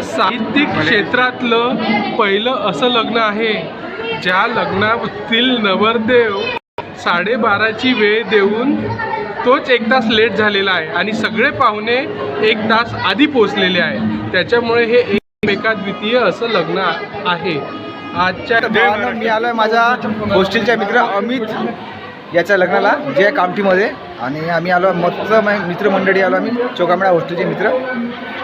साहित्यिक क्षेत्रातलं पहिलं असं लग्न आहे ज्या लग्नातील नवरदेव 12:30ची वेळ देऊन तोच 1 तास लेट झालेला आहे आणि सगळे पाहुणे 1 तास आधी पोचलेले आहे. त्याच्यामुळे हे एकमेकाद्वितीय असं लग्न आहे. आजच्या मी आलो आहे माझ्या हॉस्टेलच्या मित्र अमित याच्या लग्नाला जे कामठीमध्ये, आणि आम्ही आलो मस्त मित्रमंडळी आलो आम्ही चोकामेळा हॉस्टेलचे मित्र.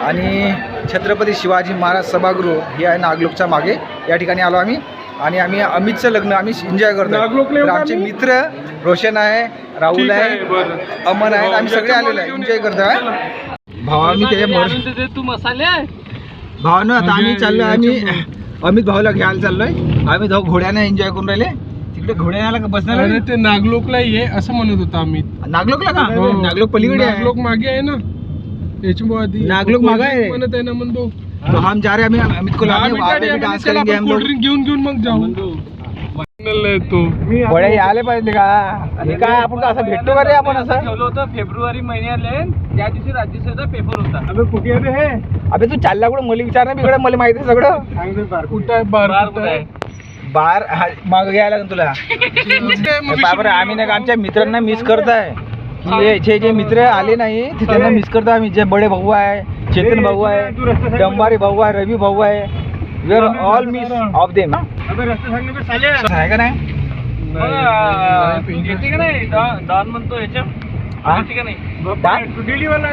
आणि छत्रपती शिवाजी महाराज सभागृह हे आहे नागलोकच्या मागे, या ठिकाणी आलो आम्ही. आणि आम्ही अमितचं लग्न आम्ही एन्जॉय करतो. आमचे मित्र रोशन आहे, राहुल आहे, अमन आहे, आम्ही सगळे आलेलो आहे, एन्जॉय करतो आहे. भावा मी त्याच्या तू मसाले भावानं आता आम्ही चाललो, आम्ही अमित भाऊला घ्यायला चाललोय. आम्ही जाऊ घोड्याने एन्जॉय करून राहिले. तिकडे घोड्याला बसणार आहे. ते नागलोकला ये असं म्हणत होता आम्ही. नागलोकला का? नागलोक पलीकडे आहे. नागलोक मागे आहे ना, याच्या नागलोक मागे आहे म्हणत आहे ना मन भाऊ. तो हम जा रहे हैं अमित को लाने, वहाँ पे भी डांस करेंगे हम लोग. घेऊन मग जाऊ. तो घोड्या आले पाहिजे का? हे काय आपण का असं भेटतो का रे आपण असं? ठेवलं होतं फेब्रुवारी महिन्याले, त्या दिवशी राज्यसेवेचा पेपर होता. अबे कुठे आहे हे? अबे तू चालला कुठं? मला विचार नाही बिघडा, मला माहिती आहे सगळं. कुठं आहे बार? बार माग घ्यायला लागेल तुला. बाबर आम्ही नाही, आमच्या मित्रांना मिस करताय. जे मित्र आले नाही ते त्यांना मिस करतो आम्ही. जे बडे भाऊ आहे, चेतन भाऊ आहे, डंबारी भाऊ आहे, रवी भाऊ आहे, we are all miss of them. आहे का नाही? येते का नाही डॉन म्हणतो याच्या का नाही? दिल्लीवाला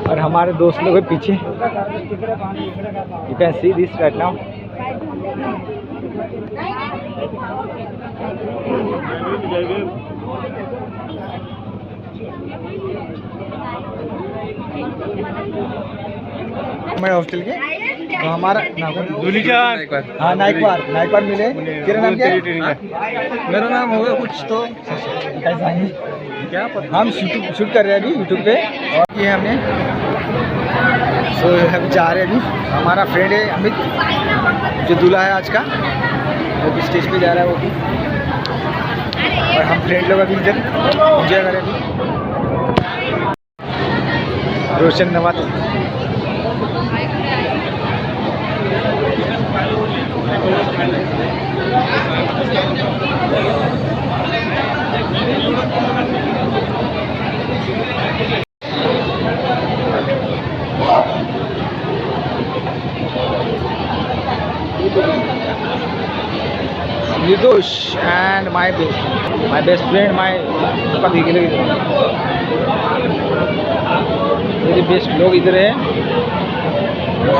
और हमारे दोस्त लोग हैं पीछे. You can see this right now. हमारे हॉस्टल के तो हमारा हाँ नाइकवार मिले. तेरा नाम क्या है? मेरा नाम होगा कुछ तो कैसा है क्या पता. हम शूट कर रहे हैं अभी यूट्यूब पे, और ये हमने सो हम जा रहे हैं अभी. हमारा फ्रेंड है अमित जो दूल्हा है आज का, वो भी स्टेज पे जा रहा है वो भी. और हम फ्रेंड लोग अभी इधर एंजॉय कर रहे हैं अभी. रोशन नवाज निर्दोष एंड माय बेस्ट फ्रेंड मेरे बेस्ट लोग इधर है।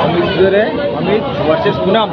अमित इधर है, Amit versus Poonam.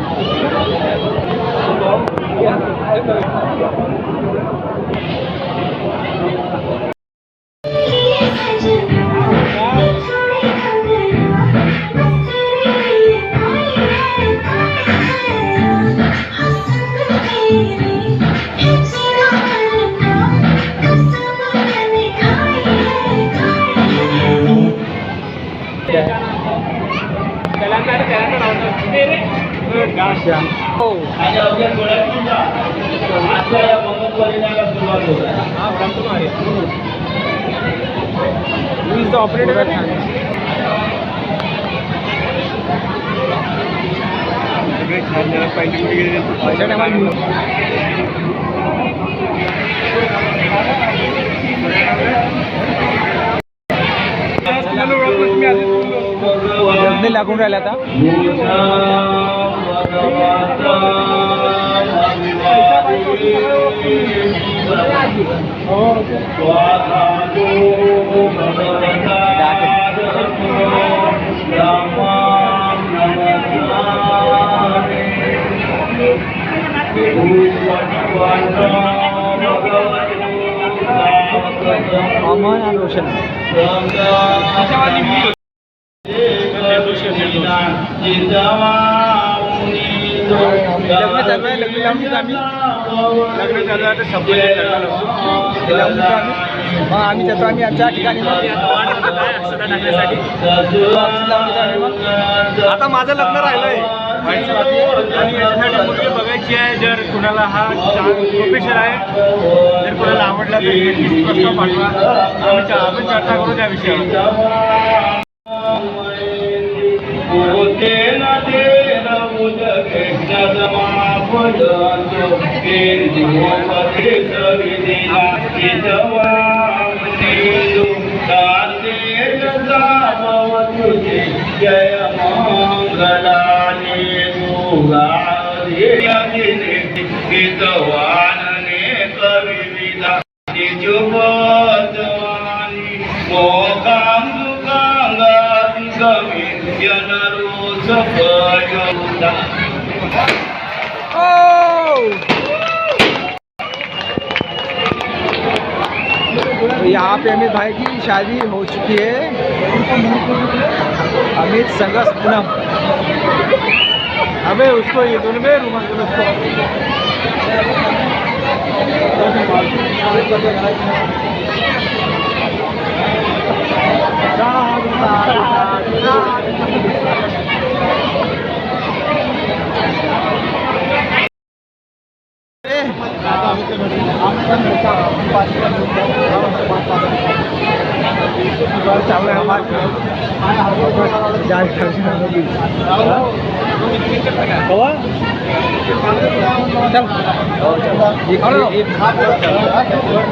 Who is the operator? लागून राहिला आता. अमन आणि रोशन आम्ही जातो आम्ही आमच्या ठिकाणी. आता माझं लग्न राहिलंय आणि याच्यासाठी मुलगी बघायची आहे. जर कुणाला हा प्रोफेशन आहे, जर कुणाला आवडला तर प्रश्न पाठवा. आपण चर्चा करू त्या विषयावर. जय मंगलाने गीतवानने कविता निजुबजवानी मोगाम दुगांगाती कवी जनरोज भजोदा. तो यहाँ पे अमित भाई की शादी हो चुकी है. अमित संगस पूनम. अबे उसको ये दोनों में रूमाल दो उसको.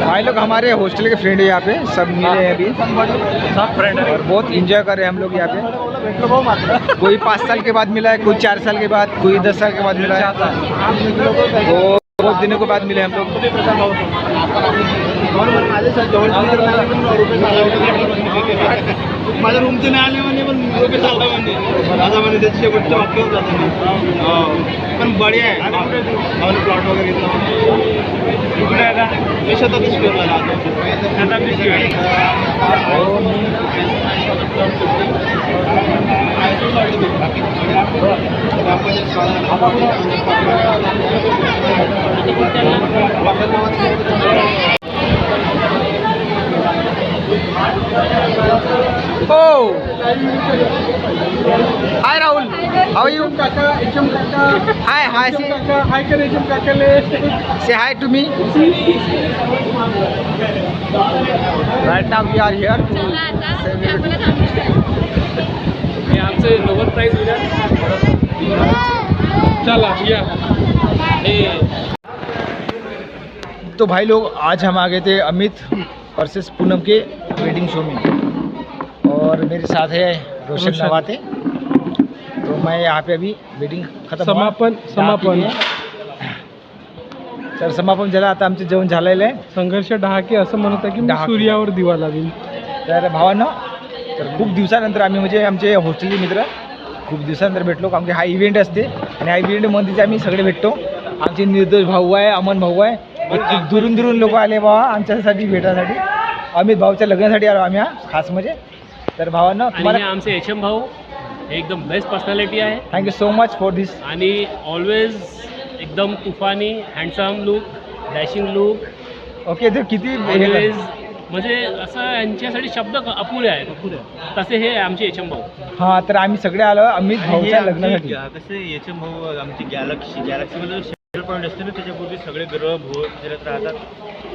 भाई लोग हमारे हॉस्टल के फ्रेंड है यहाँ पे, सब मिले हैं अभी, सब फ्रेंड है और बहुत एंजॉय कर रहे हैं हम लोग यहाँ पे. कोई 5 साल के बाद मिला है, कोई 4 साल के बाद, कोई 10 साल के बाद मिला है. तो बहुत दिनों के बाद मिले हम लोग. माझ्या रूमचे नाही आले म्हणे, पण रुपये चालला म्हणे. माझा म्हणे त्याची शेवटच्या वाक्यावर जातो मी. पण बढिया आहे. आम्हाला प्लॉट वगैरे घेतला. कुठे आहे का? मी शताब्दी स्क्वेअरला राहतो. शताब्दी square. Oh, hi Rahul, how are you? Hi, hi, say hi to me. Right now we are here to आमचे नोबेल प्राइज विनर. चला या. तो भाई लोग आज हम आ गए थे अमित वर्सेस पूनम के वेडिंग शो में, और मेरे साथ है रोशन नवाते. तो मैं यहाँ पे अभी वेडिंग खतम हुआ. समापन चहा पिली आहे. तर समापन झालं. आता आमचं जेवण झालेलं आहे. संघर्ष डहाके असं म्हणत आहे की मी डहाके. सूर्यावर दिवा लावीन. तर भावांनो, तर खूप दिवसानंतर आम्ही म्हणजे आमचे हॉस्टेलचे मित्र खूप दिवसानंतर भेटलो. कारण की हा इव्हेंट असते आणि हा इव्हेंटमध्येच आम्ही सगळे भेटतो. आमचे निर्दोष भाऊ आहे, अमन भाऊ आहे. खूप दुरून दुरून लोक आले बाबा आमच्यासाठी भेटायसाठी. अमित भाऊच्या लग्नासाठी आलो आम्ही, हा खास म्हणजे. तर भावांनो आणि तुम्हाला हे आमचे एच.एम. भाऊ हे एकदम बेस्ट पर्सनॅलिटी आहे थँक्यू सो मच फॉर दिस. आणि ऑलवेज एकदम तुफानी handsome look, dashing look, okay. तर किती ऑलवेज म्हणजे असं यांच्यासाठी शब्द अपुरे आहेत. तसे हे आमचे एच.एम. भाऊ. हां, तर आम्ही सगळे आलो अमित भाऊच्या लग्नासाठी. कसे याचे भाऊ आमची गॅलेक्सीमध्ये सेंटर पॉईंट असते ना, त्याच्यापूर्वी सगळे ग्रह भोग फिरत राहतात.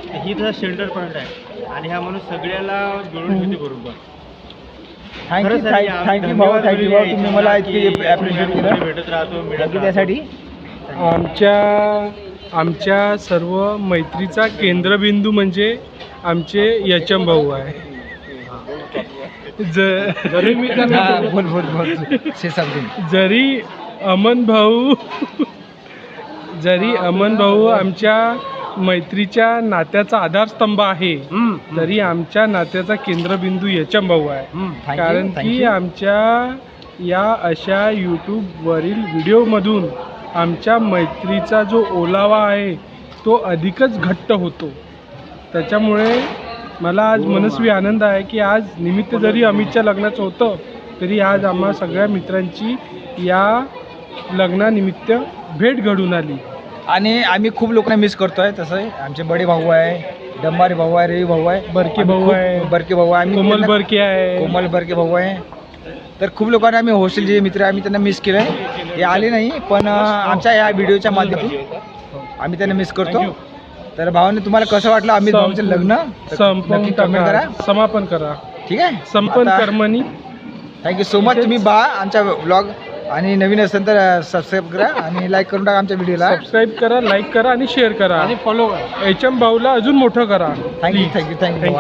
तर ही तसा सेंटर पॉईंट आहे आणि हा माणूस सगळ्याला जोडून घेते बरोबर. थँक्यू थँक्यू भाऊ, थँक्यू भाऊ. तुम्ही मला इतकी ॲप्रिशिएट केलं. भेटत राहतो थँक्यू त्यासाठी. आमच्या सर्व मैत्रीचा केंद्रबिंदू म्हणजे आमचे यचम भाऊ आहे. जरी मी त्यांना हां, बोल बोल बोल से समथिंग. जरी अमन भाऊ आमच्या मैत्रीच्या नात्याचा आधारस्तंभ आहे, तरी आमच्या नात्याचा केंद्रबिंदू यचम भाऊ आहे. कारण की आमच्या या अशा यूट्यूबवरील व्हिडिओमधून आमच्या मैत्रीचा जो ओलावा आहे तो अधिकच घट्ट होतो. त्याच्यामुळे मला आज मनस्वी आनंद आहे की आज निमित्त जरी अमितच्या लग्नाचं होतं तरी आज आम्हा सगळ्या मित्रांची या लग्नानिमित्त भेट घडून आली. आणि आम्ही खूप लोकांना मिस करतोय. तसं आहे आमचे बडे भाऊ आहे, डंबारे भाऊ आहे, रवी भाऊ आहे, बरके आम्ही भाऊ खूप- आहे, बरके भाऊ आहे, आम्ही कोमल त्यांना- बरके आहे, कोमल बरके भाऊ आहे. तर खूप लोकांना आम्ही हॉस्टेलचे मित्र आहे, आम्ही त्यांना मिस केलं आहे. हे आले नाही पण आमच्या या व्हिडिओच्या माध्यमातून आम्ही त्यांना मिस करतो. तर भावाने तुम्हाला कसं वाटलं अमित भाऊचं लग्न? तर संपवून नक्की कमेंट करा. टाका, समापन करा. ठीक आहे. संपन कर्मणी. Thank you so much. तुम्ही आमच्या ब्लॉग आणि नवीन असेल तर सबस्क्राईब करा आणि लाईक करून टाका आमच्या व्हिडिओला. सबस्क्राईब करा, लाईक करा आणि शेअर करा आणि फॉलो करा. एच.एम. भाऊला अजून मोठं करा. Thank you thank you thank you.